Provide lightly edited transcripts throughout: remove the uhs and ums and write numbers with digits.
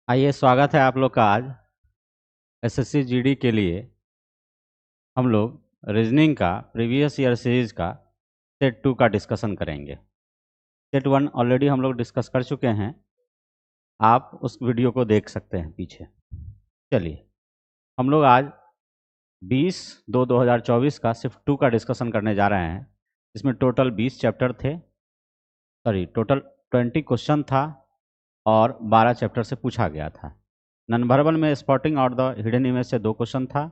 आइए, स्वागत है आप लोग का आज एसएससी जीडी के लिए। हम लोग रीजनिंग का प्रीवियस ईयर सीरीज का सेट 2 का डिस्कशन करेंगे। सेट 1 ऑलरेडी हम लोग डिस्कस कर चुके हैं, आप उस वीडियो को देख सकते हैं पीछे। चलिए, हम लोग आज 20/2/2024 का सिर्फ 2 का डिस्कशन करने जा रहे हैं। इसमें टोटल 20 चैप्टर थे, टोटल 20 क्वेश्चन था और 12 चैप्टर से पूछा गया था। नॉन वर्बल में स्पॉटिंग और द हिडन इमेज से 2 क्वेश्चन था,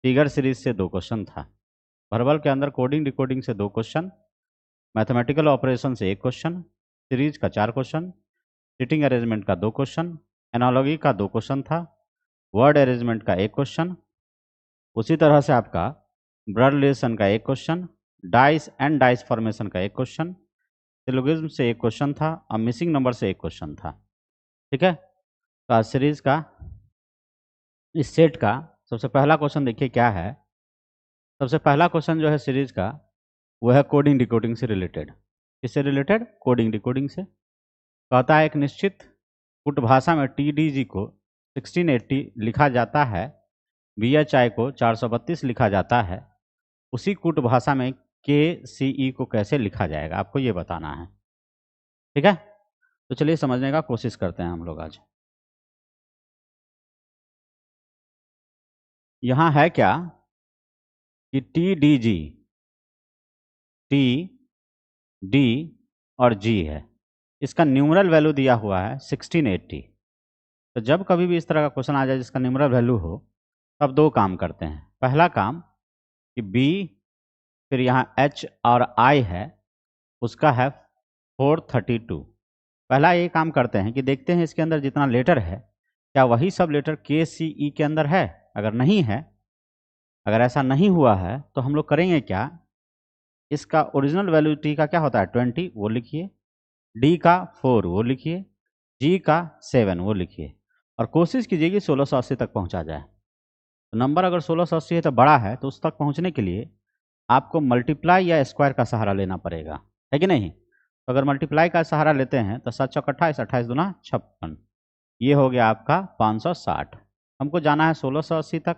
फिगर सीरीज से 2 क्वेश्चन था, वर्बल के अंदर कोडिंग डिकोडिंग से 2 क्वेश्चन, मैथमेटिकल ऑपरेशन से 1 क्वेश्चन, सीरीज का 4 क्वेश्चन, सीटिंग अरेंजमेंट का 2 क्वेश्चन, एनालॉजी का 2 क्वेश्चन था, वर्ड अरेंजमेंट का 1 क्वेश्चन, उसी तरह से आपका ब्लड रिलेशन का 1 question, dice and dice formation का 1 क्वेश्चन, सिलोगिज्म से 1 क्वेश्चन था और मिसिंग नंबर से 1 क्वेश्चन था। ठीक है, तो आज सीरीज का इस सेट का सबसे पहला क्वेश्चन देखिए क्या है। सबसे पहला क्वेश्चन जो है सीरीज का वो है कोडिंग डिकोडिंग से रिलेटेड। किससे रिलेटेड? कोडिंग डिकोडिंग से। कहता है एक निश्चित कूट भाषा में TDG को 1680 लिखा जाता है, VHI को 432 लिखा जाता है, उसी कूट भाषा में KCE को कैसे लिखा जाएगा, आपको ये बताना है। ठीक है, तो चलिए समझने का कोशिश करते हैं हम लोग आज। यहाँ है क्या कि TDG, T, D और G है, इसका न्यूमरल वैल्यू दिया हुआ है 1680। तो जब कभी भी इस तरह का क्वेश्चन आ जाए जिसका न्यूमरल वैल्यू हो, तब 2 काम करते हैं। पहला काम कि B, फिर यहाँ H और I है, उसका है 432। पहला ये काम करते हैं कि देखते हैं इसके अंदर जितना लेटर है क्या वही सब लेटर KCE के अंदर है। अगर नहीं है, अगर ऐसा नहीं हुआ है तो हम लोग करेंगे क्या, इसका ओरिजिनल वैल्यू T का क्या होता है 20, वो लिखिए, D का 4 वो लिखिए, G का 7 वो लिखिए, और कोशिश कीजिए कि 1680 तक पहुंचा जाए। तो नंबर अगर 1680 है तो बड़ा है, तो उस तक पहुंचने के लिए आपको मल्टीप्लाई या स्क्वायर का सहारा लेना पड़ेगा, है कि नहीं? तो अगर मल्टीप्लाई का सहारा लेते हैं तो 7 चौक 28, 28 दूना 56, ये हो गया आपका 560। हमको जाना है 1680 तक।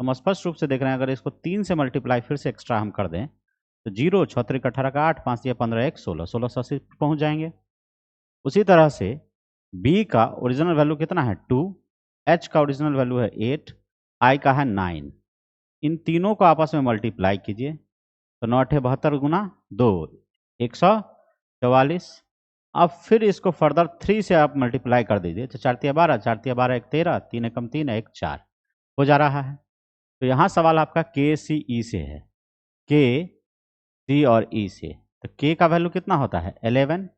हम स्पष्ट रूप से देख रहे हैं, अगर इसको 3 से मल्टीप्लाई फिर से एक्स्ट्रा हम कर दें तो 0, 6 3 18 का 8, 5 15 1 16, 1680 पहुँच जाएंगे। उसी तरह से B का ओरिजिनल वैल्यू कितना है 2, H का ओरिजिनल वैल्यू है 8, I का है 9। इन तीनों को आपस में मल्टीप्लाई कीजिए तो 9 8 72 गुना 2 144। अब फिर इसको फर्दर 3 से आप मल्टीप्लाई कर दीजिए तो 4 3 12, 4 3 12 1 13, 3 एकम 3 1 4 हो जा रहा है। तो यहाँ सवाल आपका KCE से है, K, C और E से। तो K का वैल्यू कितना होता है 11,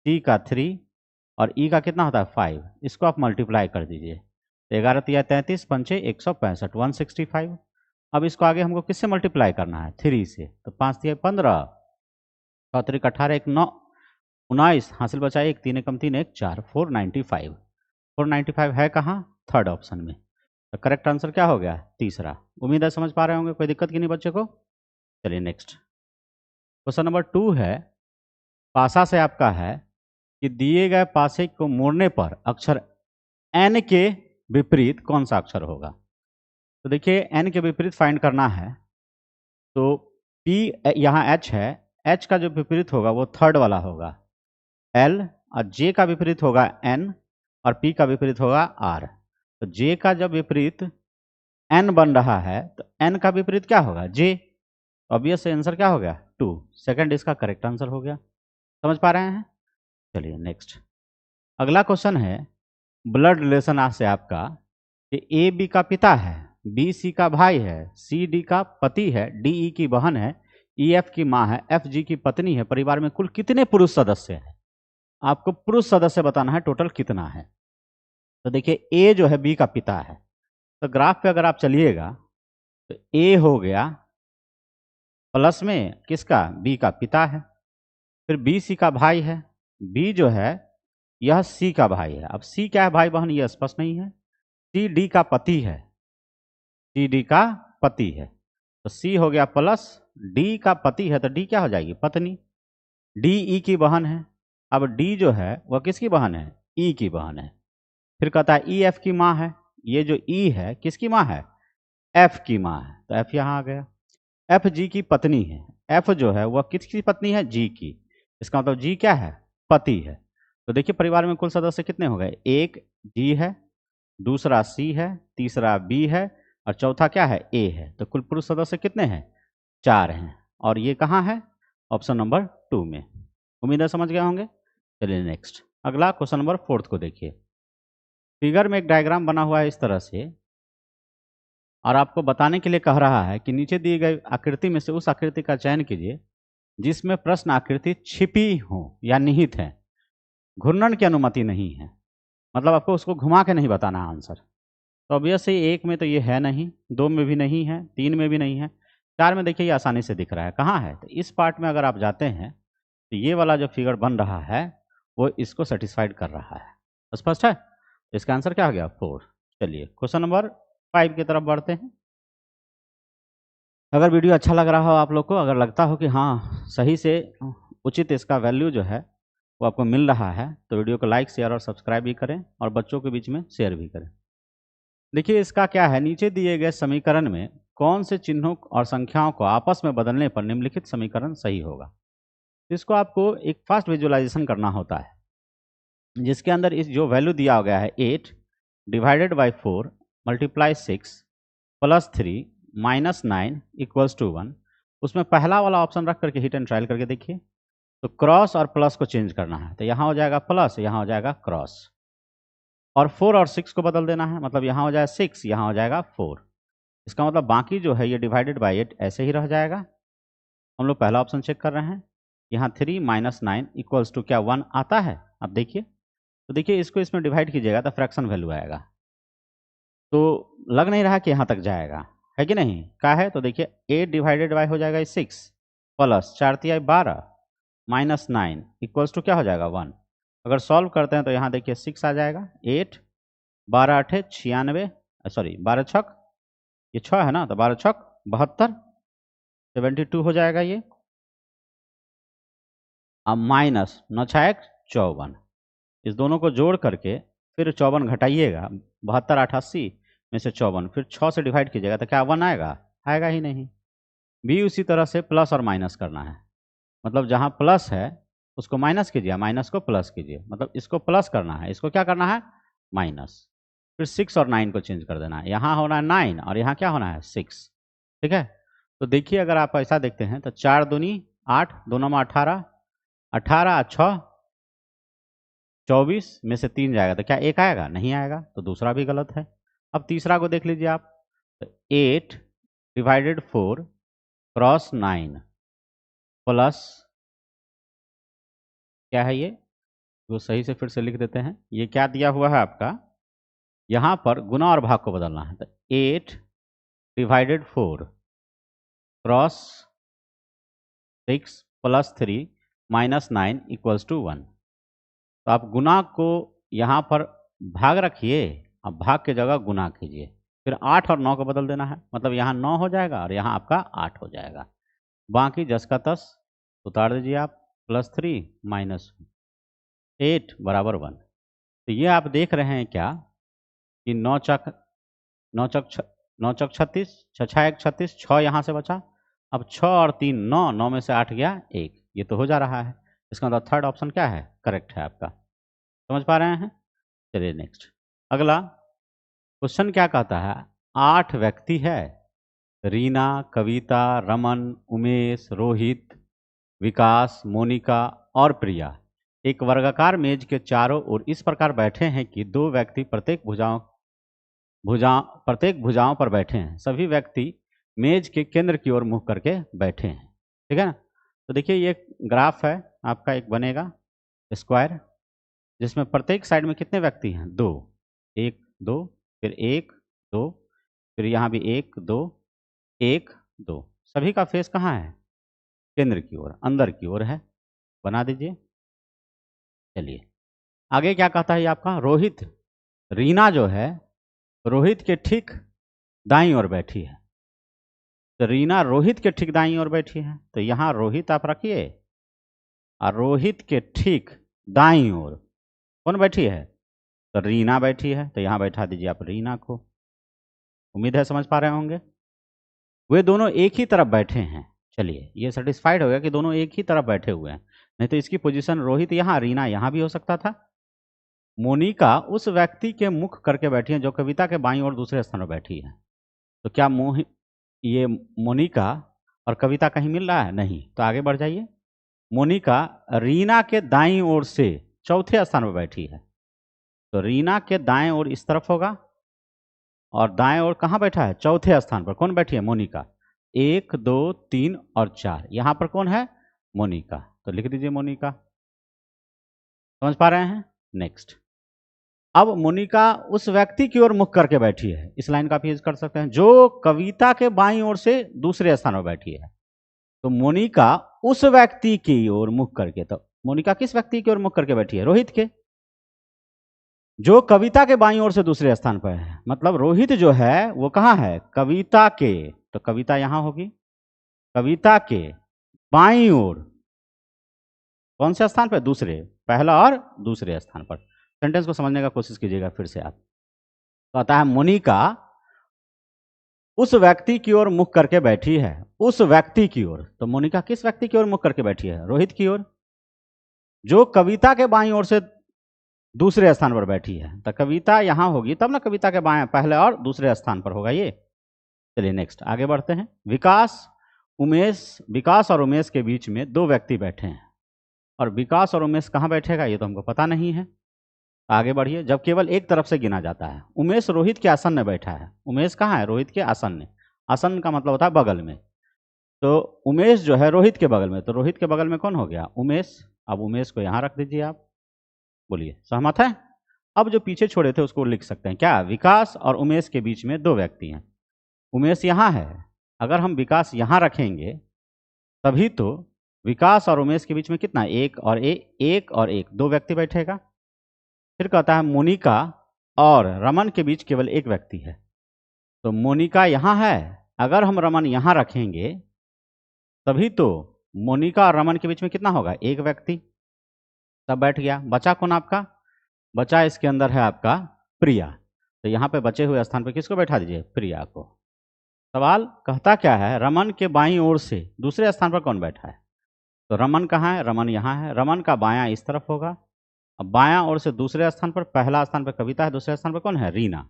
C का 3 और E का कितना होता है 5। इसको आप मल्टीप्लाई कर दीजिए तो 11 तिया 33, 5 165, 165। अब इसको आगे हमको किससे मल्टीप्लाई करना है 3 से, तो 5 तिया 15, 6 3 18 1 9 19, हासिल बचा 1, 3 एकम 3 1 4, 495। 495 है कहाँ? थर्ड ऑप्शन में। तो करेक्ट आंसर क्या हो गया? तीसरा। उम्मीद है समझ पा रहे होंगे, कोई दिक्कत की नहीं बच्चे को। चलिए नेक्स्ट क्वेश्चन नंबर 2 है, पासा से आपका है कि दिए गए पासे को मोड़ने पर अक्षर N के विपरीत कौन सा अक्षर होगा। तो देखिए N के विपरीत फाइंड करना है, तो P यहाँ H है, H का जो विपरीत होगा वो थर्ड वाला होगा L, और J का विपरीत होगा N और P का विपरीत होगा R। तो J का जब विपरीत N बन रहा है तो N का विपरीत क्या होगा J। ऑब्वियस आंसर क्या हो गया 2। सेकंड इसका करेक्ट आंसर हो गया। समझ पा रहे हैं? चलिए नेक्स्ट अगला क्वेश्चन है, ब्लड रिलेशन से आपका कि AB का पिता है, BC का भाई है, CD का पति है, DE की बहन है, EF की माँ है, FG की पत्नी है। परिवार में कुल कितने पुरुष सदस्य हैं? आपको पुरुष सदस्य बताना है टोटल कितना है। तो देखिए A जो है B का पिता है, तो ग्राफ पे अगर आप चलिएगा तो A हो गया प्लस में किसका B का पिता है, फिर BC का भाई है, B जो है यह C का भाई है। अब C क्या है भाई बहन ये स्पष्ट नहीं है। C D का पति है, C D का पति है, तो C हो गया प्लस D का पति है तो D क्या हो जाएगी पत्नी, D E की बहन है। अब D जो है वह किसकी बहन है E की बहन है। फिर कहता है ई एफ की माँ है। ये जो ई है किसकी माँ है? एफ की माँ है, तो एफ यहाँ आ गया। एफ जी की पत्नी है। एफ जो है वह किसकी पत्नी है? जी की। इसका मतलब जी क्या है? पति है। तो देखिए परिवार में कुल सदस्य कितने हो गए? एक जी है, दूसरा सी है, तीसरा बी है और चौथा क्या है? ए है। तो कुल पुरुष सदस्य कितने हैं? 4 हैं। और ये कहाँ है? ऑप्शन नंबर 2 में। उम्मीद है समझ गए होंगे। चलिए नेक्स्ट, अगला क्वेश्चन नंबर 4 को देखिए। फिगर में एक डायग्राम बना हुआ है इस तरह से, और आपको बताने के लिए कह रहा है कि नीचे दी गई आकृति में से उस आकृति का चयन कीजिए जिसमें प्रश्न आकृति छिपी हो या निहित है, घूर्णन की अनुमति नहीं है। मतलब आपको उसको घुमा के नहीं बताना है आंसर। तो ऑब्वियस ही 1 में तो ये है नहीं, 2 में भी नहीं है, 3 में भी नहीं है, 4 में देखिए ये आसानी से दिख रहा है। कहाँ है? तो इस पार्ट में अगर आप जाते हैं तो ये वाला जो फिगर बन रहा है वो इसको सेटिस्फाइड कर रहा है। स्पष्ट है? इसका आंसर क्या हो गया? 4। चलिए क्वेश्चन नंबर 5 की तरफ बढ़ते हैं। अगर वीडियो अच्छा लग रहा हो आप लोग को, अगर लगता हो कि हाँ सही से उचित इसका वैल्यू जो है वो आपको मिल रहा है, तो वीडियो को लाइक, शेयर और सब्सक्राइब भी करें और बच्चों के बीच में शेयर भी करें। देखिए इसका क्या है, नीचे दिए गए समीकरण में कौन से चिन्हों और संख्याओं को आपस में बदलने पर निम्नलिखित समीकरण सही होगा। इसको आपको एक फास्ट विजुअलाइजेशन करना होता है, जिसके अंदर इस जो वैल्यू दिया गया है 8 divided by 4 multiply 6 plus 3 minus 9 equals to 1, उसमें पहला वाला ऑप्शन रख करके हिट एंड ट्रायल करके देखिए। तो क्रॉस और प्लस को चेंज करना है, तो यहाँ हो जाएगा प्लस, यहाँ हो जाएगा क्रॉस, और 4 और 6 को बदल देना है, मतलब यहाँ हो जाएगा 6, यहाँ हो जाएगा 4। इसका मतलब बाकी जो है ये डिवाइडेड बाई 8 ऐसे ही रह जाएगा। हम लोग पहला ऑप्शन चेक कर रहे हैं, यहाँ 3 माइनस 9 इक्वल्स टू क्या 1 आता है? अब देखिए, तो देखिए इसको इसमें डिवाइड कीजिएगा तो फ्रैक्शन वैल्यू आएगा, तो लग नहीं रहा कि यहाँ तक जाएगा, है कि नहीं? क्या है? तो देखिए 8 डिवाइडेड बाई हो जाएगा 6 प्लस 4 तिहाई 12 माइनस 9 इक्वल्स टू क्या हो जाएगा 1। अगर सॉल्व करते हैं तो यहाँ देखिए 6 आ जाएगा, 8 12 8 96, सॉरी 12 छक, ये 6 है ना, तो 12 छक 72, 72 हो जाएगा ये। अब माइनस 9 6 54, इस दोनों को जोड़ करके फिर 54 घटाइएगा, 72 88 में से 54 फिर 6 से डिवाइड कीजिएगा तो क्या 1 आएगा? आएगा ही नहीं। भी उसी तरह से प्लस और माइनस करना है, मतलब जहाँ प्लस है उसको माइनस कीजिए, माइनस को प्लस कीजिए, मतलब इसको प्लस करना है, इसको क्या करना है? माइनस। फिर 6 और 9 को चेंज कर देना है, यहाँ होना है 9 और यहाँ क्या होना है? 6। ठीक है, तो देखिए अगर आप ऐसा देखते हैं तो 4 दूनी 8, दोनों में 18, 18 और 6 24 में से 3 जाएगा तो क्या 1 आएगा? नहीं आएगा, तो दूसरा भी गलत है। अब तीसरा को देख लीजिए आप, तो 8 डिवाइडेड 4 क्रॉस 9 प्लस क्या है ये, वो सही से फिर से लिख देते हैं। ये क्या दिया हुआ है आपका, यहाँ पर गुना और भाग को बदलना है, तो 8 divided 4 cross 6 plus 3 minus 9 equals to 1। तो आप गुना को यहाँ पर भाग रखिए, अब भाग के जगह गुना कीजिए, फिर 8 और 9 को बदल देना है, मतलब यहाँ 9 हो जाएगा और यहाँ आपका 8 हो जाएगा। बाकी 10 का 10 उतार दीजिए आप, प्लस 3 माइनस 8 बराबर 1। तो ये आप देख रहे हैं क्या कि 9 चक 9 चक 36, 6 6 1 36, 6 यहाँ से बचा, अब 6 और 3 9, 9 में से 8 गया 1, ये तो हो जा रहा है। इसका मतलब थर्ड ऑप्शन क्या है? करेक्ट है आपका। समझ पा रहे हैं? चलिए नेक्स्ट, अगला क्वेश्चन क्या कहता है, 8 व्यक्ति है, रीना, कविता, रमन, उमेश, रोहित, विकास, मोनिका और प्रिया एक वर्गाकार मेज के चारों ओर इस प्रकार बैठे हैं कि 2 व्यक्ति प्रत्येक भुजाओं पर बैठे हैं। सभी व्यक्ति मेज के केंद्र की ओर मुंह करके बैठे हैं। ठीक है ना? तो देखिए ये ग्राफ है आपका, एक बनेगा स्क्वायर, जिसमें प्रत्येक साइड में कितने व्यक्ति हैं? 2, 1 2, फिर 1 2, फिर यहाँ भी 1 2 1 2, सभी का फेस कहाँ है? केंद्र की ओर, अंदर की ओर है। बना दीजिए। चलिए आगे क्या कहता है ये आपका, रोहित, रीना जो है रोहित के ठीक दाईं ओर बैठी है, तो रीना रोहित के ठीक दाईं ओर बैठी है, तो यहाँ रोहित आप रखिए और रोहित के ठीक दाईं ओर कौन बैठी है? तो रीना बैठी है, तो यहाँ बैठा दीजिए आप रीना को। उम्मीद है समझ पा रहे होंगे। वे दोनों एक ही तरफ बैठे हैं। चलिए, ये सेटिस्फाइड हो गया कि दोनों एक ही तरफ बैठे हुए हैं। नहीं तो इसकी पोजीशन रोहित यहाँ, रीना यहाँ भी हो सकता था। मोनिका उस व्यक्ति के मुख करके बैठी है जो कविता के बाईं ओर दूसरे स्थान पर बैठी है। तो क्या ये मोनिका और कविता कहीं मिल रहा है? नहीं। तो आगे बढ़ जाइए। मोनिका रीना के दाईं ओर से चौथे स्थान पर बैठी है। तो रीना के दाएं ओर इस तरफ होगा, और दाएं ओर कहाँ बैठा है? चौथे स्थान पर। कौन बैठी है? मोनिका। 1 2 3 और 4, यहाँ पर कौन है? मोनिका। तो लिख दीजिए मोनिका। समझ पा रहे हैं? नेक्स्ट। अब मोनिका उस व्यक्ति की ओर मुख करके बैठी है। इस लाइन का आप यूज कर सकते हैं, जो कविता के बाईं ओर से दूसरे स्थान पर बैठी है। तो मोनिका उस व्यक्ति की ओर मुख करके, तो मोनिका किस व्यक्ति की ओर मुख करके बैठी है? रोहित के, जो कविता के बाईं ओर से दूसरे स्थान पर है। मतलब रोहित जो है वो कहाँ है? कविता के। तो कविता यहां होगी, कविता के बाईं ओर कौन से स्थान पर? दूसरे। पहला और दूसरे स्थान पर। सेंटेंस को समझने का कोशिश कीजिएगा फिर से आप। कहता है मोनिका उस व्यक्ति की ओर मुख करके बैठी है। उस व्यक्ति की ओर, तो मोनिका किस व्यक्ति की ओर मुख करके बैठी है? रोहित की ओर, जो कविता के बाईं ओर से दूसरे स्थान पर बैठी है। तो कविता यहां होगी, तब ना कविता के बाएं पहले और दूसरे स्थान पर होगा ये। चलिए नेक्स्ट, आगे बढ़ते हैं। विकास और उमेश के बीच में दो व्यक्ति बैठे हैं, और विकास और उमेश कहाँ बैठेगा ये तो हमको पता नहीं है। आगे बढ़िए। जब केवल एक तरफ से गिना जाता है। उमेश रोहित के आसन में बैठा है। उमेश कहाँ है? रोहित के आसन में। आसन का मतलब होता है बगल में। तो उमेश जो है रोहित के बगल में, तो रोहित के बगल में कौन हो गया? उमेश। अब उमेश को यहाँ रख दीजिए आप। बोलिए, सहमत है? अब जो पीछे छोड़े थे उसको लिख सकते हैं क्या? विकास और उमेश के बीच में दो व्यक्ति हैं। उमेश यहाँ है, अगर हम विकास यहाँ रखेंगे तभी तो विकास और उमेश के बीच में कितना? एक और एक, दो व्यक्ति बैठेगा। फिर कहता है मोनिका और रमन के बीच केवल एक व्यक्ति है। तो मोनिका यहाँ है, अगर हम रमन यहाँ रखेंगे तभी तो मोनिका और रमन के बीच में कितना होगा? एक व्यक्ति। तब बैठ गया। बचा कौन आपका? बचा इसके अंदर है आपका प्रिया। तो यहाँ पे बचे हुए स्थान पे किसको बैठा दीजिए? प्रिया को। सवाल कहता क्या है? रमन के बाईं ओर से दूसरे स्थान पर कौन बैठा है? तो रमन कहाँ है? रमन यहाँ है। रमन का बायां इस तरफ होगा। अब बायां ओर से दूसरे स्थान पर, पहला स्थान पर कविता है, दूसरे स्थान पर कौन है? रीना।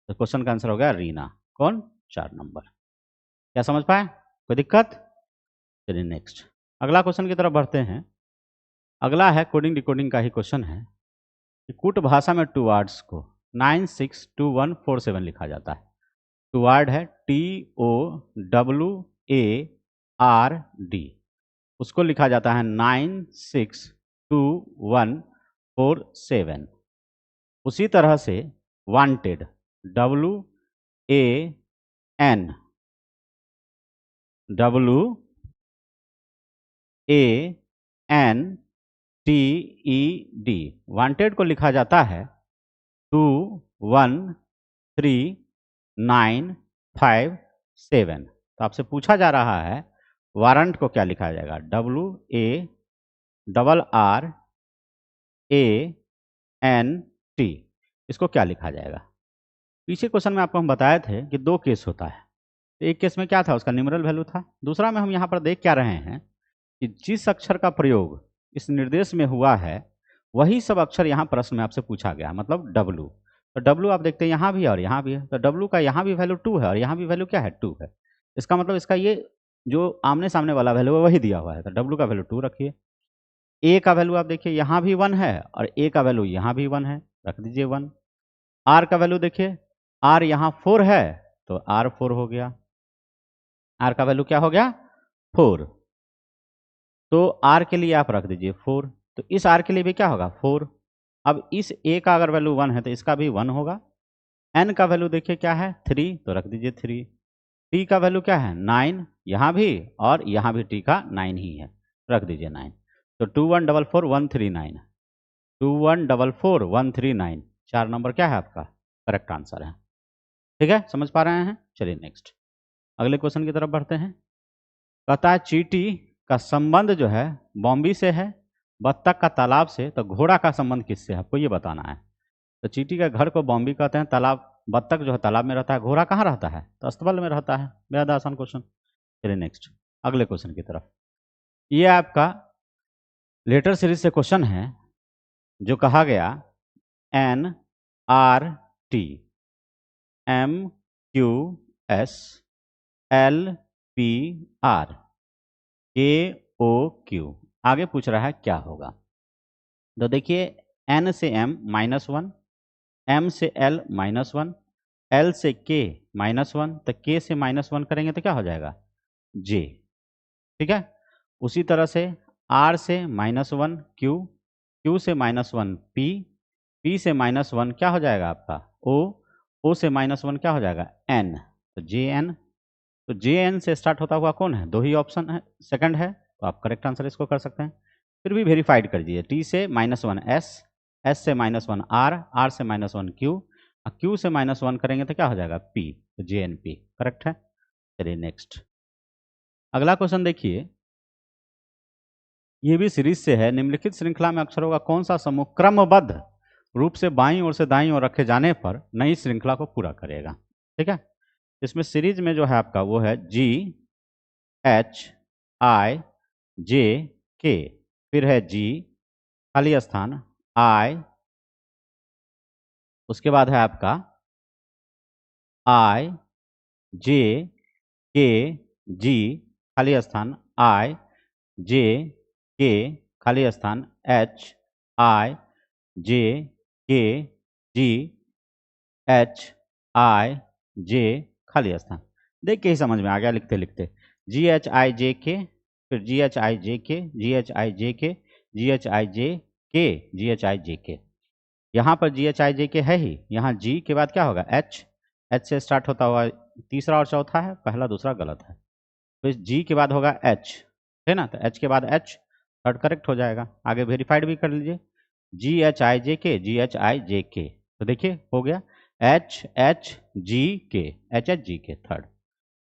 तो क्वेश्चन का आंसर हो गया रीना। कौन? 4 नंबर। क्या समझ पाए? कोई दिक्कत? चलिए नेक्स्ट, अगला क्वेश्चन की तरफ बढ़ते हैं। अगला है कोडिंग डिकोडिंग का ही क्वेश्चन है। कूट भाषा में टू वर्ड्स को 962147 लिखा जाता है। टू वर्ड है TOWARD, उसको लिखा जाता है 962147। उसी तरह से वांटेड WANTED, वांटेड को लिखा जाता है 213957। तो आपसे पूछा जा रहा है वारंट को क्या लिखा जाएगा? WARRANT, इसको क्या लिखा जाएगा? पीछे क्वेश्चन में आपको हम बताए थे कि दो केस होता है। तो एक केस में क्या था? उसका न्यूमेरल वैल्यू था। दूसरा में हम यहाँ पर देख क्या रहे हैं कि जिस अक्षर का प्रयोग इस निर्देश में हुआ है वही सब अक्षर यहाँ प्रश्न में आपसे पूछा गया, मतलब W। तो W आप देखते हैं यहाँ भी है और यहाँ भी है। तो W का यहाँ भी वैल्यू 2 है और यहाँ भी वैल्यू क्या है? 2 है। इसका मतलब इसका ये जो आमने सामने वाला वैल्यू है वही दिया हुआ है। तो W का वैल्यू 2 रखिए। A का वैल्यू आप देखिए यहाँ भी 1 है और A का वैल्यू यहाँ भी 1 है, रख दीजिए 1। R का वैल्यू देखिए, R यहाँ 4 है तो R 4 हो गया। R का वैल्यू क्या हो गया? 4। तो R के लिए आप रख दीजिए 4। तो इस R के लिए भी क्या होगा? 4। अब इस A का अगर वैल्यू 1 है तो इसका भी 1 होगा। N का वैल्यू देखिए क्या है? 3, तो रख दीजिए 3। T का वैल्यू क्या है? 9, यहाँ भी और यहाँ भी T का 9 ही है, रख दीजिए 9। तो 2144139, 2144139, 4 नंबर क्या है आपका? करेक्ट आंसर है। ठीक है, समझ पा रहे हैं? चलिए नेक्स्ट, अगले क्वेश्चन की तरफ बढ़ते हैं। कहता है चींटी का संबंध जो है बॉम्बे से है, बत्तख का तालाब से, तो घोड़ा का संबंध किससे है? आपको ये बताना है। तो चींटी के घर को बॉम्बी कहते हैं। तालाब, बत्तख जो है तालाब में रहता है। घोड़ा कहाँ रहता है? तो अस्तबल में रहता है। बेहद आसान क्वेश्चन। चलिए नेक्स्ट, अगले क्वेश्चन की तरफ। ये आपका लेटर सीरीज से क्वेश्चन है जो कहा गया NRT MQS LPR KOQ। आगे पूछ रहा है क्या होगा। तो देखिए, N से M -1, M से L -1, L से K -1, तो K से -1 करेंगे तो क्या हो जाएगा? J। ठीक है। उसी तरह से R से -1 Q, Q से -1 P, P से -1 क्या हो जाएगा आपका? O, O से -1 क्या हो जाएगा? N। तो JN। तो JN से स्टार्ट होता हुआ कौन है? दो ही ऑप्शन है, सेकंड है, तो आप करेक्ट आंसर इसको कर सकते हैं। फिर भी वेरीफाइड कर दीजिए। T से -1 S, S से -1 R, R से -1 Q, और Q से -1 करेंगे तो क्या हो जाएगा? P। तो JNP करेक्ट है। चलिए नेक्स्ट, अगला क्वेश्चन देखिए। ये भी सीरीज से है। निम्नलिखित श्रृंखला में अक्षरों का कौन सा समूह क्रमबद्ध रूप से बाईं ओर से दाईं ओर रखे जाने पर नई श्रृंखला को पूरा करेगा? ठीक है। इसमें सीरीज में जो है आपका वो है GHIJK, फिर है G खाली स्थान I, उसके बाद है आपका IJKG खाली स्थान IJK खाली स्थान HIJKG खाली स्थान। देख के ही समझ में आ गया लिखते लिखते। GHIJK, फिर GHIJK, GHIJK, GHIJK, GHIJK। यहाँ पर GHIJK है ही। यहाँ G के बाद क्या होगा? H। H से स्टार्ट होता हुआ तीसरा और चौथा है, पहला दूसरा गलत है। तो इस G के बाद होगा H, है ना? तो H के बाद H, थर्ड करेक्ट हो जाएगा। आगे वेरीफाइड भी कर लीजिए। GHIJK, GHIJK, तो देखिए हो गया HHGK, HHGK थर्ड।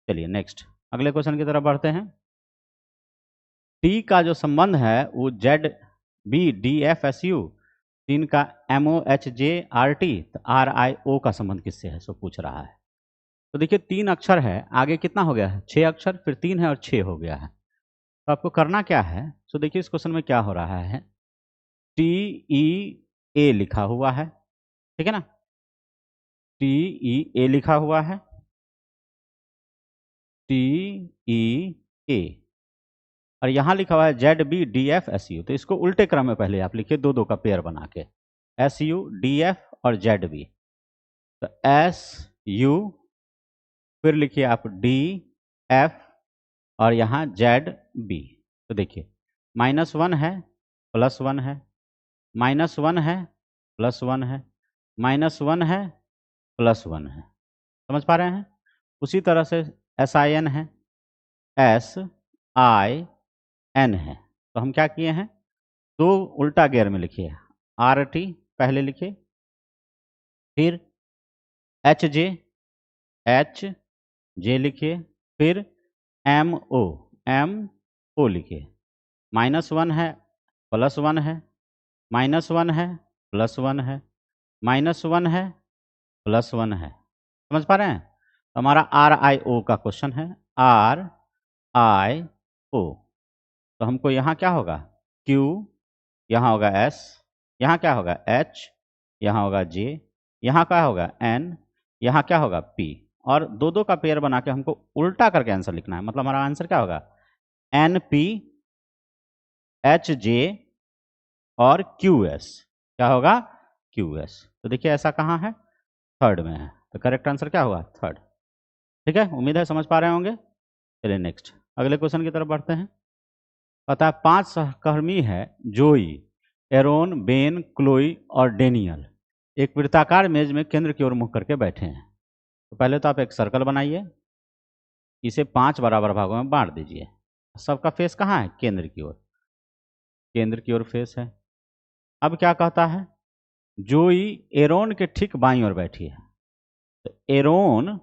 चलिए नेक्स्ट, अगले क्वेश्चन की तरफ बढ़ते हैं। T का जो संबंध है वो ZBDFSU, तीन का MOHJRT, तो RIO का संबंध किससे है? सो पूछ रहा है। तो देखिए 3 अक्षर है, आगे कितना हो गया है? 6 अक्षर, फिर 3 है और 6 हो गया है। तो आपको करना क्या है? सो देखिए इस क्वेश्चन में क्या हो रहा है। TEA लिखा हुआ है, ठीक है ना? TEA लिखा हुआ है, TEA, और यहाँ लिखा हुआ है ZBDFSU। तो इसको उल्टे क्रम में पहले आप लिखिए, दो दो का पेयर बना के, SU DF और ZB। तो SU, फिर लिखिए आप DF, और यहाँ ZB। तो देखिए -1 है, +1 है, -1 है, +1 है, -1 है, +1 है। समझ पा रहे हैं? उसी तरह से SIN है, SIN है। तो हम क्या किए हैं? दो उल्टा गेयर में लिखिए। RT पहले लिखिए, फिर HJ लिखिए, फिर MO लिखिए। -1 है, +1 है, -1 है, +1 है, -1 है, +1 है। समझ पा रहे हैं? तो हमारा RIO का क्वेश्चन है, RIO। तो हमको यहाँ क्या होगा? Q, यहाँ होगा S, यहाँ क्या होगा? H, यहाँ होगा J, यहाँ क्या होगा? N, यहाँ क्या होगा? P। और दो दो का पेयर बना के हमको उल्टा करके आंसर लिखना है। मतलब हमारा आंसर क्या होगा? NP, HJ और QS। क्या होगा? QS। तो देखिए ऐसा कहाँ है? थर्ड में है। तो करेक्ट आंसर क्या होगा? थर्ड। ठीक है, उम्मीद है समझ पा रहे होंगे। चलिए नेक्स्ट, अगले क्वेश्चन की तरफ बढ़ते हैं। पता है 5 सहकर्मी है, जोई, एरोन, बेन, क्लोई और डेनियल, एक वृत्ताकार मेज में केंद्र की ओर मुख करके बैठे हैं। तो पहले तो आप एक सर्कल बनाइए, इसे 5 बराबर भागों में बांट दीजिए। सबका फेस कहाँ है? केंद्र की ओर, केंद्र की ओर फेस है। अब क्या कहता है? जोई एरोन के ठीक बाईं ओर बैठी है। तो एरोन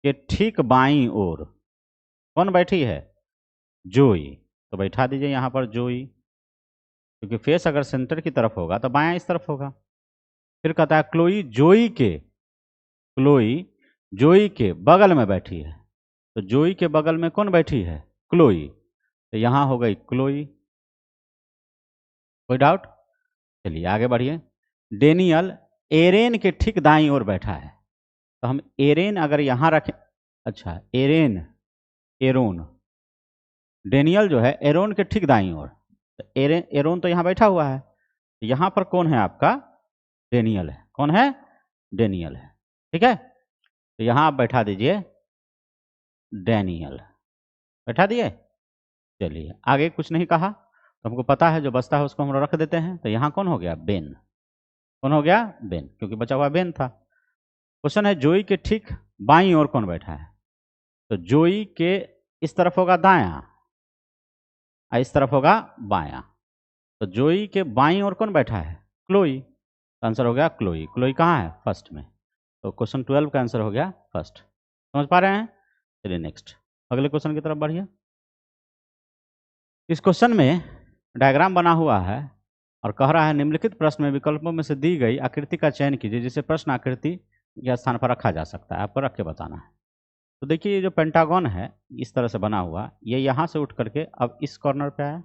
के ठीक बाईं ओर कौन बैठी है? जोई। तो बैठा दीजिए यहाँ पर जोई, क्योंकि फेस अगर सेंटर की तरफ होगा तो बायां इस तरफ होगा। फिर कहता है क्लोई जोई के बगल में बैठी है। तो जोई के बगल में कौन बैठी है? क्लोई। तो यहां हो गई क्लोई। कोई डाउट? चलिए आगे बढ़िए। डेनियल एरेन के ठीक दाईं ओर बैठा है। तो हम एरेन अगर यहां रखें, अच्छा एरोन, डेनियल जो है एरोन के ठीक दाईं ओर। तो एरोन तो यहां बैठा हुआ है, यहां पर कौन है आपका? डेनियल है। कौन है? डेनियल है। ठीक है, तो यहां आप बैठा दीजिए डेनियल। बैठा दिए। चलिए आगे कुछ नहीं कहा तो हमको पता है जो बचता है उसको हम रख देते हैं। तो यहां कौन हो गया? बेन। कौन हो गया? बेन, क्योंकि बचा हुआ बेन था। क्वेश्चन है जोई के ठीक बाईं ओर कौन बैठा है? तो जोई के इस तरफ होगा दायां, इस तरफ होगा बायां। तो जोई के बाईं ओर कौन बैठा है? क्लोई। आंसर हो गया क्लोई। क्लोई कहाँ है? फर्स्ट में। तो क्वेश्चन 12 का आंसर हो गया फर्स्ट। समझ पा रहे हैं? चलिए नेक्स्ट अगले क्वेश्चन की तरफ बढ़िए। इस क्वेश्चन में डायग्राम बना हुआ है और कह रहा है निम्नलिखित प्रश्न में विकल्पों में से दी गई आकृति का चयन कीजिए जिसे प्रश्न आकृति के स्थान पर रखा जा सकता है। आपको रख के बताना है। तो देखिए ये जो पेंटागन है इस तरह से बना हुआ, ये यहाँ से उठ करके अब इस कॉर्नर पे आया,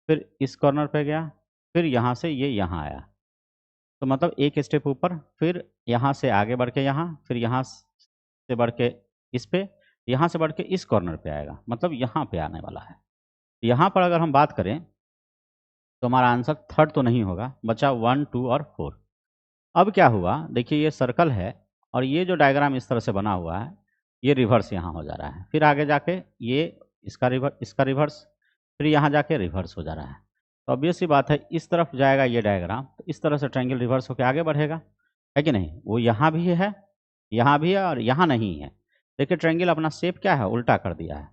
फिर इस कॉर्नर पे गया, फिर यहाँ से ये यहाँ आया। तो मतलब एक स्टेप ऊपर, फिर यहाँ से आगे बढ़ के यहाँ, फिर यहाँ से बढ़ के इस पे, यहाँ से बढ़ के इस कॉर्नर पे आएगा, मतलब यहाँ पे आने वाला है। यहाँ पर अगर हम बात करें तो हमारा आंसर थर्ड तो नहीं होगा, बचा 1, 2 और 4। अब क्या हुआ, देखिए ये सर्कल है और ये जो डायग्राम इस तरह से बना हुआ है ये रिवर्स यहाँ हो जा रहा है, फिर आगे जाके ये इसका रिवर्स, फिर यहाँ जाके रिवर्स हो जा रहा है। तो ऑब्वियस सी बात है इस तरफ जाएगा ये डायग्राम, तो इस तरह से ट्रायंगल रिवर्स होकर आगे बढ़ेगा, है कि नहीं? वो यहाँ भी है, यहाँ भी है और यहाँ नहीं है। देखिए ट्रायंगल अपना शेप क्या है? उल्टा कर दिया है।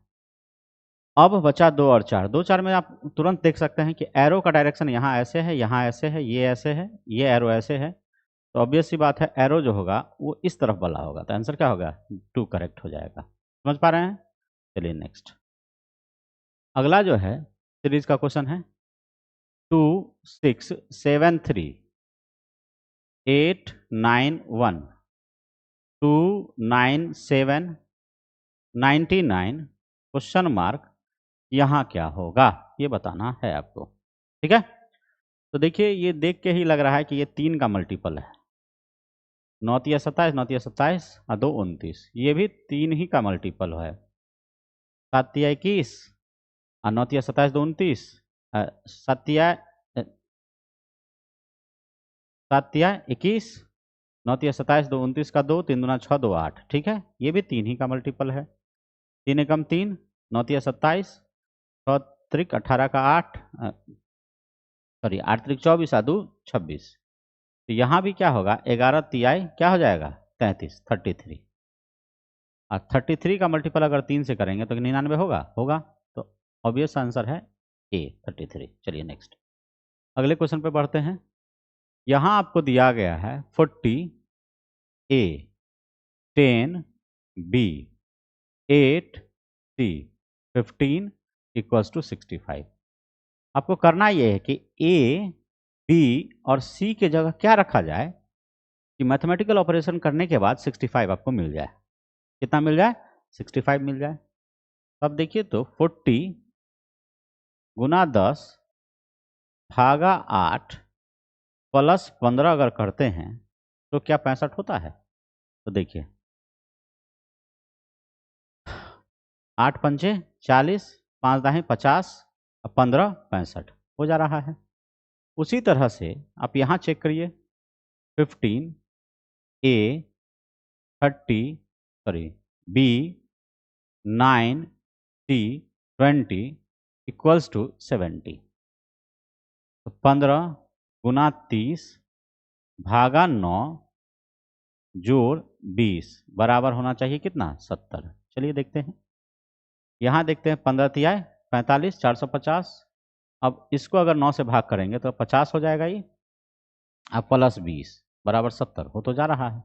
अब बचा 2 और 4। 2, 4 में आप तुरंत देख सकते हैं कि एरो का डायरेक्शन यहाँ ऐसे है, यहाँ ऐसे है, ये ऐसे है, ये एरो ऐसे है। तो ऑब्वियस सी बात है एरो जो होगा वो इस तरफ वाला होगा। तो आंसर क्या होगा? 2 करेक्ट हो जाएगा। समझ पा रहे हैं? चलिए नेक्स्ट अगला जो है सीरीज का क्वेश्चन है 2, 6, 7, 3, 8, 9, 1, 2, 9, 7, 99 क्वेश्चन मार्क, यहाँ क्या होगा ये बताना है आपको। ठीक है, तो देखिए ये देख के ही लग रहा है कि ये 3 का मल्टीपल है। 9 तिया 27, 9 तिया 27 और 2 29, ये भी 3 ही का मल्टीपल है। 7 तिया 21 और 9 तिया 27, 2 29, 7 तिया 21, 9 तिया 27, 2 29 का 2, 3 दूना 6, 2 8। ठीक है, ये भी 3 ही का मल्टीपल है। 3 एकम 3, 9 तिया 27, 6 त्रिक 18 का 8, सॉरी 8 त्रिक 24 और 2 26। तो यहाँ भी क्या होगा? 11 तियाई क्या हो जाएगा? 33, 33। और 33 का मल्टीपल अगर 3 से करेंगे तो 99 होगा। तो ऑब्वियस आंसर है ए 33। चलिए नेक्स्ट अगले क्वेश्चन पे बढ़ते हैं। यहाँ आपको दिया गया है 40 ए, 10 बी, 8 सी, 15 इक्वल्स टू 65। आपको करना ये है कि ए, बी और सी के जगह क्या रखा जाए कि मैथमेटिकल ऑपरेशन करने के बाद 65 आपको मिल जाए। कितना मिल जाए? 65 मिल जाए। अब देखिए तो 40 गुना 10 भागा 8 प्लस 15 अगर करते हैं तो क्या 65 होता है? तो देखिए 8 पंचे 40, 5 दाहें 50 और 15 65 हो जा रहा है। उसी तरह से आप यहाँ चेक करिए 15 A, 30 sorry B, 9 C, 20 equals to 70। तो 15 गुना 30 भागा 9 जोड़ 20 बराबर होना चाहिए कितना? 70। चलिए देखते हैं। यहाँ देखते हैं 15 तियाय 45, 450। अब इसको अगर 9 से भाग करेंगे तो 50 हो जाएगा ये, अब प्लस 20 बराबर 70 हो तो जा रहा है।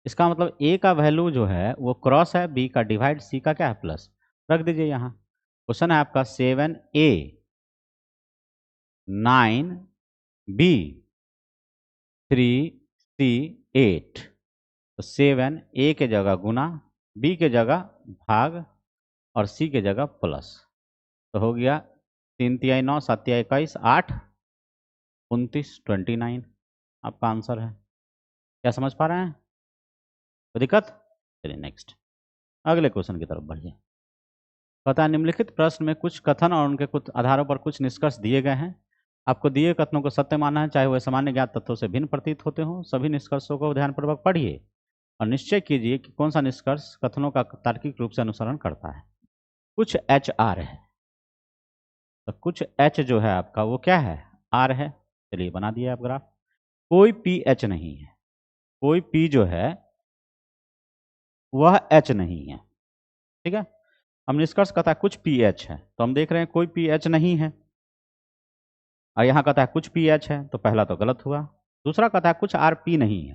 इसका मतलब ए का वैल्यू जो है वो क्रॉस है, बी का डिवाइड, सी का क्या है? प्लस। रख दीजिए यहाँ। क्वेश्चन है आपका 7A, 9B, 3 8, तो 7 ए के जगह गुना, बी के जगह भाग और सी के जगह प्लस। तो हो गया 3 तिहाई 9, 7 तिहाई 21, 8 29, 29 आपका आंसर है। क्या समझ पा रहे हैं? कोई दिक्कत? चलिए नेक्स्ट, अगले क्वेश्चन की तरफ बढ़िए। पता है निम्नलिखित प्रश्न में कुछ कथन और उनके कुछ आधारों पर कुछ निष्कर्ष दिए गए हैं। आपको दिए कथनों को सत्य मानना है, चाहे वह सामान्य ज्ञात तथ्यों से भिन्न प्रतीत होते हों। सभी निष्कर्षों को ध्यानपूर्वक पढ़िए और निश्चय कीजिए कि कौन सा निष्कर्ष कथनों का तार्किक रूप से अनुसरण करता है। कुछ एच आर है, तो कुछ एच जो है आपका वो क्या है? आर है। चलिए बना दिया आप ग्राफ। कोई पी एच नहीं है, कोई पी जो है वह एच नहीं है, ठीक है। हम निष्कर्ष कहता है कुछ पी एच है, तो हम देख रहे हैं कोई पी एच नहीं है। और यहाँ कहता है कुछ पी एच है, तो पहला तो गलत हुआ। दूसरा कहता है कुछ आर पी नहीं है,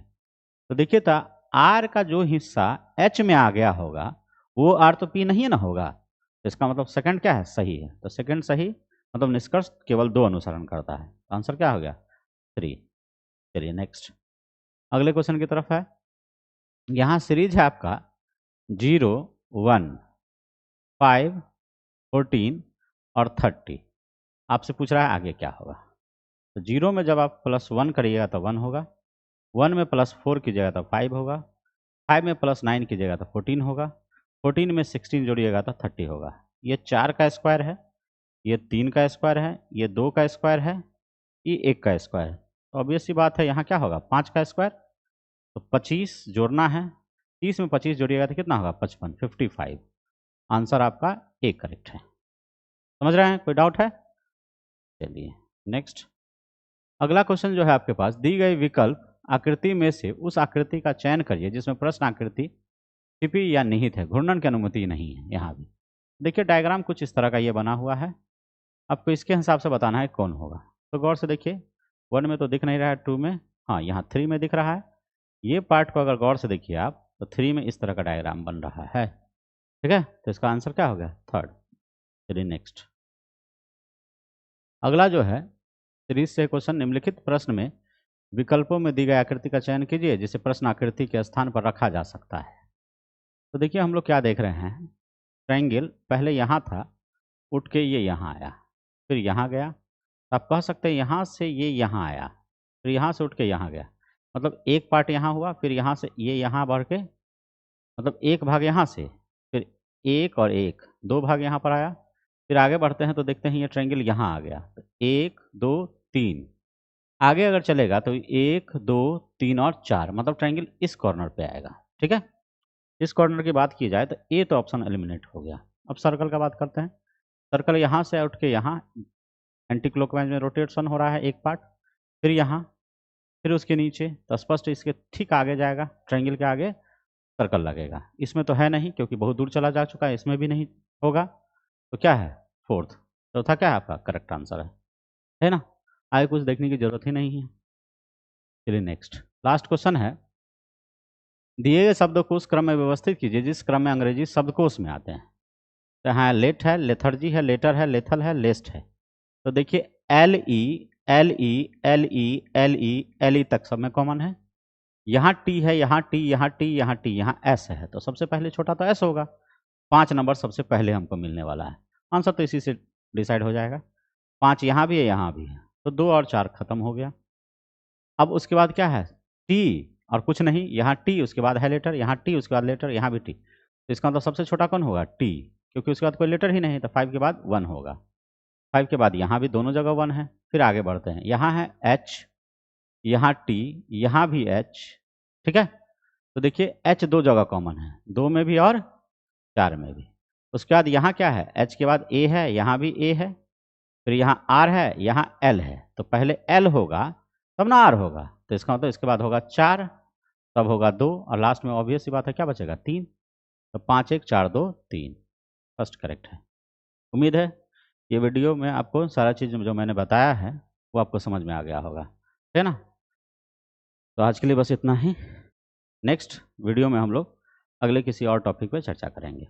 तो देखिए था आर का जो हिस्सा एच में आ गया होगा वो आर तो पी नहीं है ना होगा, तो इसका मतलब सेकंड क्या है? सही है। तो सेकंड सही, मतलब निष्कर्ष केवल 2 अनुसरण करता है। तो आंसर क्या हो गया? 3। चलिए नेक्स्ट, अगले क्वेश्चन की तरफ है। यहाँ सीरीज है आपका 0, 1, 5, 14 और 30। आपसे पूछ रहा है आगे क्या होगा। तो 0 में जब आप +1 करिएगा तो 1 होगा, 1 में +4 कीजिएगा तो 5 होगा, 5 में +9 कीजिएगा तो 14 होगा, 14 में 16 जोड़िएगा तो 30 होगा। ये 4 का स्क्वायर है, ये 3 का स्क्वायर है, ये 2 का स्क्वायर है, ये 1 का स्क्वायर है। तो ऑब्वियस सी बात है यहाँ क्या होगा? 5 का स्क्वायर। तो 25 जोड़ना है, 30 में 25 जोड़िएगा तो कितना होगा? 55, 55। आंसर आपका ए करेक्ट है। समझ रहे हैं? कोई डाउट है? चलिए नेक्स्ट, अगला क्वेश्चन जो है आपके पास, दी गई विकल्प आकृति में से उस आकृति का चयन करिए जिसमें प्रश्न आकृति छिपी या निहित है, घूर्णन की अनुमति नहीं है। यहाँ भी देखिए डायग्राम कुछ इस तरह का ये बना हुआ है, आपको इसके हिसाब से बताना है कौन होगा। तो गौर से देखिए, 1 में तो दिख नहीं रहा है, 2 में, हाँ यहाँ 3 में दिख रहा है। ये पार्ट को अगर गौर से देखिए आप, तो 3 में इस तरह का डायग्राम बन रहा है, ठीक है। तो इसका आंसर क्या हो गया? 3rd। चलिए नेक्स्ट, अगला जो है सीरीज से क्वेश्चन, निम्नलिखित प्रश्न में विकल्पों में दी गई आकृति का चयन कीजिए जिसे प्रश्न आकृति के स्थान पर रखा जा सकता है। तो देखिए हम लोग क्या देख रहे हैं, ट्रायंगल पहले यहाँ था, उठ के ये यहाँ आया, फिर यहाँ गया। तो आप कह सकते हैं यहाँ से ये यहाँ आया, फिर यहाँ से उठ के यहाँ गया, मतलब एक पार्ट यहाँ हुआ, फिर यहाँ से ये यहाँ बढ़ के, मतलब एक भाग यहाँ से, फिर एक और एक, 2 भाग यहाँ पर आया। फिर आगे बढ़ते हैं तो देखते हैं ये ट्रायंगल यहाँ आ गया, तो 1, 2, 3। आगे अगर चलेगा तो 1, 2, 3 और 4, मतलब ट्रायंगल इस कॉर्नर पे आएगा, ठीक है। इस कॉर्नर की बात की जाए तो ए तो ऑप्शन एलिमिनेट हो गया। अब सर्कल का बात करते हैं। सर्कल यहाँ से उठ के यहाँ एंटी क्लॉकवाइज में रोटेशन हो रहा है एक पार्ट, फिर यहाँ, फिर उसके नीचे, तो स्पष्ट इसके ठीक आगे जाएगा, ट्रायंगल के आगे सर्कल लगेगा। इसमें तो है नहीं क्योंकि बहुत दूर चला जा चुका है, इसमें भी नहीं होगा। तो क्या है? 4th। चौथा क्या है आपका? करेक्ट आंसर है ना। आगे कुछ देखने की जरूरत ही नहीं है। चलिए नेक्स्ट, लास्ट क्वेश्चन है। दिए गए शब्दों को उस क्रम में व्यवस्थित कीजिए जिस क्रम में अंग्रेजी शब्दकोश में आते हैं। तो यहाँ लेट है, लेथर्जी है, लेटर है, लेथल है, लेस्ट है। तो देखिए L E, L E, L E, L E, L E तक सब में कॉमन है। यहाँ टी है, यहाँ टी, यहाँ टी, यहाँ टी, यहाँ एस है, तो सबसे पहले छोटा तो एस होगा। 5 नंबर सबसे पहले हमको मिलने वाला है, आंसर तो इसी से डिसाइड हो जाएगा। 5 यहाँ भी है, यहाँ भी है, तो 2 और 4 खत्म हो गया। अब उसके बाद क्या है? टी और कुछ नहीं, यहाँ टी, उसके बाद है लेटर, यहाँ टी, उसके बाद लेटर, यहाँ भी टी। तो इसका मतलब सबसे छोटा कौन होगा? टी, क्योंकि उसके बाद कोई लेटर ही नहीं, तो 5 के बाद 1 होगा। 5 के बाद यहाँ भी दोनों जगह 1 है। फिर आगे बढ़ते हैं, यहाँ है एच, यहाँ टी, यहाँ भी एच, ठीक है। तो देखिए एच 2 जगह कॉमन है, 2 में भी और 4 में भी। उसके बाद यहाँ क्या है? एच के बाद ए है, यहाँ भी ए है, फिर यहाँ आर है, यहाँ एल है। तो पहले एल होगा तब ना आर होगा, तो इसका मतलब इसके बाद होगा 4, तब होगा 2, और लास्ट में ऑब्वियस सी बात है क्या बचेगा? 3। तो 5, 1, 4, 2, 3 फर्स्ट करेक्ट है। उम्मीद है ये वीडियो में आपको सारा चीज़ जो मैंने बताया है वो आपको समझ में आ गया होगा, है ना। तो आज के लिए बस इतना ही। नेक्स्ट वीडियो में हम लोग अगले किसी और टॉपिक पे चर्चा करेंगे।